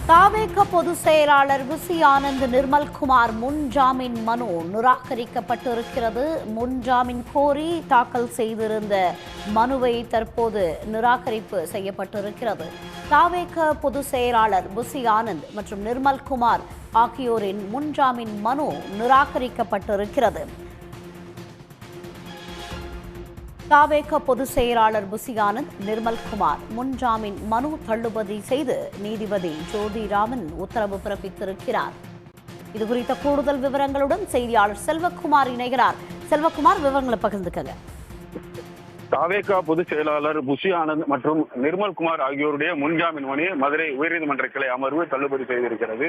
தாவேக பொதுச் செயலாளர் விசி ஆனந்த் நிர்மல்குமார் முன் ஜாமீன் மனு நிராகரிக்கப்பட்டிருக்கிறது. முன் ஜாமீன் கோரி தாக்கல் செய்திருந்த மனுவை தற்போது நிராகரிப்பு செய்யப்பட்டிருக்கிறது. தாவேக பொதுச் செயலாளர் விசி ஆனந்த் மற்றும் நிர்மல்குமார் ஆகியோரின் முன் ஜாமீன் மனு நிராகரிக்கப்பட்டிருக்கிறது. தாவேக பொதுச் செயலாளர் விசி ஆனந்த், நிர்மல்குமார் முன்ஜாமீன் மனு தள்ளுபடி செய்து நீதிபதி ஜோதிராமன் உத்தரவு பிறப்பித்திருக்கிறார். இதுகுறித்த கூடுதல் விவரங்களுடன் செய்தியாளர் செல்வகுமார் இணைகிறார். செல்வகுமார், விவரங்களை பகிர்ந்துக்கங்க. தாவேகா பொதுச் செயலாளர் விசி ஆனந்த் மற்றும் நிர்மல்குமார் ஆகியோருடைய முன்ஜாமீன் மனு மதுரை உயர்நீதிமன்ற கிளை அமர்வு தள்ளுபடி செய்திருக்கிறது.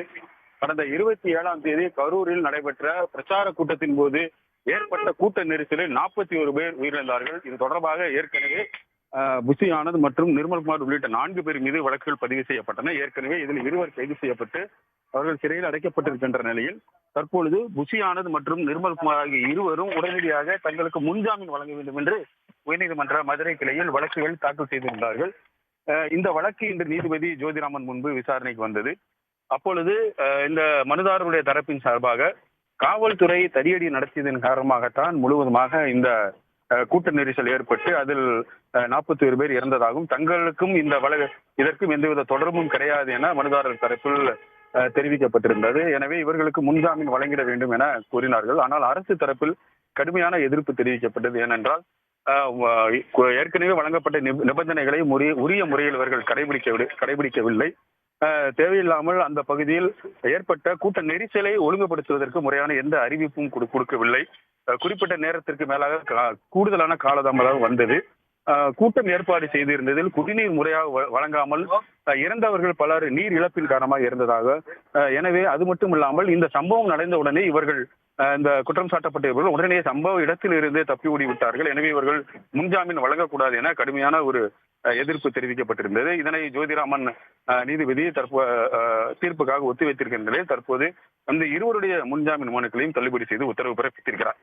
கடந்த 27ஆம் தேதி கரூரில் நடைபெற்ற பிரச்சார கூட்டத்தின் போது ஏற்பட்ட கூட்ட நெரிசலில் 41 பேர் உயிரிழந்தார்கள். இது தொடர்பாக ஏற்கனவே விசி ஆனந்த் மற்றும் நிர்மல்குமார் உள்ளிட்ட 4 பேர் மீது வழக்குகள் பதிவு செய்யப்பட்டன. ஏற்கனவே இதில் 2 கைது செய்யப்பட்டு அவர்கள் சிறையில் அடைக்கப்பட்டிருக்கின்ற நிலையில் தற்பொழுது விசி ஆனந்த் மற்றும் நிர்மல்குமார் ஆகிய இருவரும் உடனடியாக தங்களுக்கு முன்ஜாமீன் வழங்க வேண்டும் என்று உயர்நீதிமன்ற மதுரை கிளையில் வழக்குகள் தாக்கல் செய்திருந்தார்கள். இந்த வழக்கு இன்று நீதிபதி ஜோதிராமன் முன்பு விசாரணைக்கு வந்தது. அப்பொழுது இந்த மனுதாரருடைய தரப்பின் சார்பாக காவல்துறை தடியடி நடத்தியதன் காரணமாகத்தான் முழுவதுமாக இந்த கூட்ட நெரிசல் ஏற்பட்டு அதில் 41 பேர் இறந்ததாகவும் தங்களுக்கும் இதற்கும் எந்தவித தொடர்பும் கிடையாது என மனுதாரர் தரப்பில் தெரிவிக்கப்பட்டிருந்தது. எனவே இவர்களுக்கு முன்ஜாமீன் வழங்கிட வேண்டும் என கூறினார்கள். ஆனால் அரசு தரப்பில் கடுமையான எதிர்ப்பு தெரிவிக்கப்பட்டது. ஏனென்றால் ஏற்கனவே வழங்கப்பட்ட நிபந்தனைகளை உரிய முறையில் இவர்கள் கடைபிடிக்கவில்லை. தேவையில்லாமல் அந்த பகுதியில் ஏற்பட்ட கூட்ட நெரிசலை ஒழுங்குபடுத்துவதற்கு முறையான எந்த அறிவிப்பும் கொடுக்கவில்லை. குறிப்பிட்ட நேரத்திற்கு மேலாக கூடுதலான காலதாமதம் வந்தது. கூட்டம் ஏற்பாடு செய்திருந்ததில் குடிநீர் முறையாக வழங்காமல் இறந்தவர்கள் பலர் நீர் இழப்பின் காரணமாக இறந்ததாக. எனவே அது மட்டும் இல்லாமல் இந்த சம்பவம் நடந்த உடனே இவர்கள் இந்த குற்றம் சாட்டப்பட்டவர்கள் உடனே சம்பவ இடத்தில் இருந்து தப்பி ஓடி விட்டார்கள். எனவே இவர்கள் முன்ஜாமீன் வழங்கக்கூடாது என கடுமையான ஒரு எதிர்ப்பு தெரிவிக்கப்பட்டிருந்தது. இதனை ஜோதிராமன் நீதிபதி தீர்ப்புக்காக ஒத்திவைத்திருக்கின்ற நிலையில் தற்போது அந்த இருவருடைய முன்ஜாமீன் மனுக்களையும் தள்ளுபடி செய்து உத்தரவு பிறப்பித்திருக்கிறார்.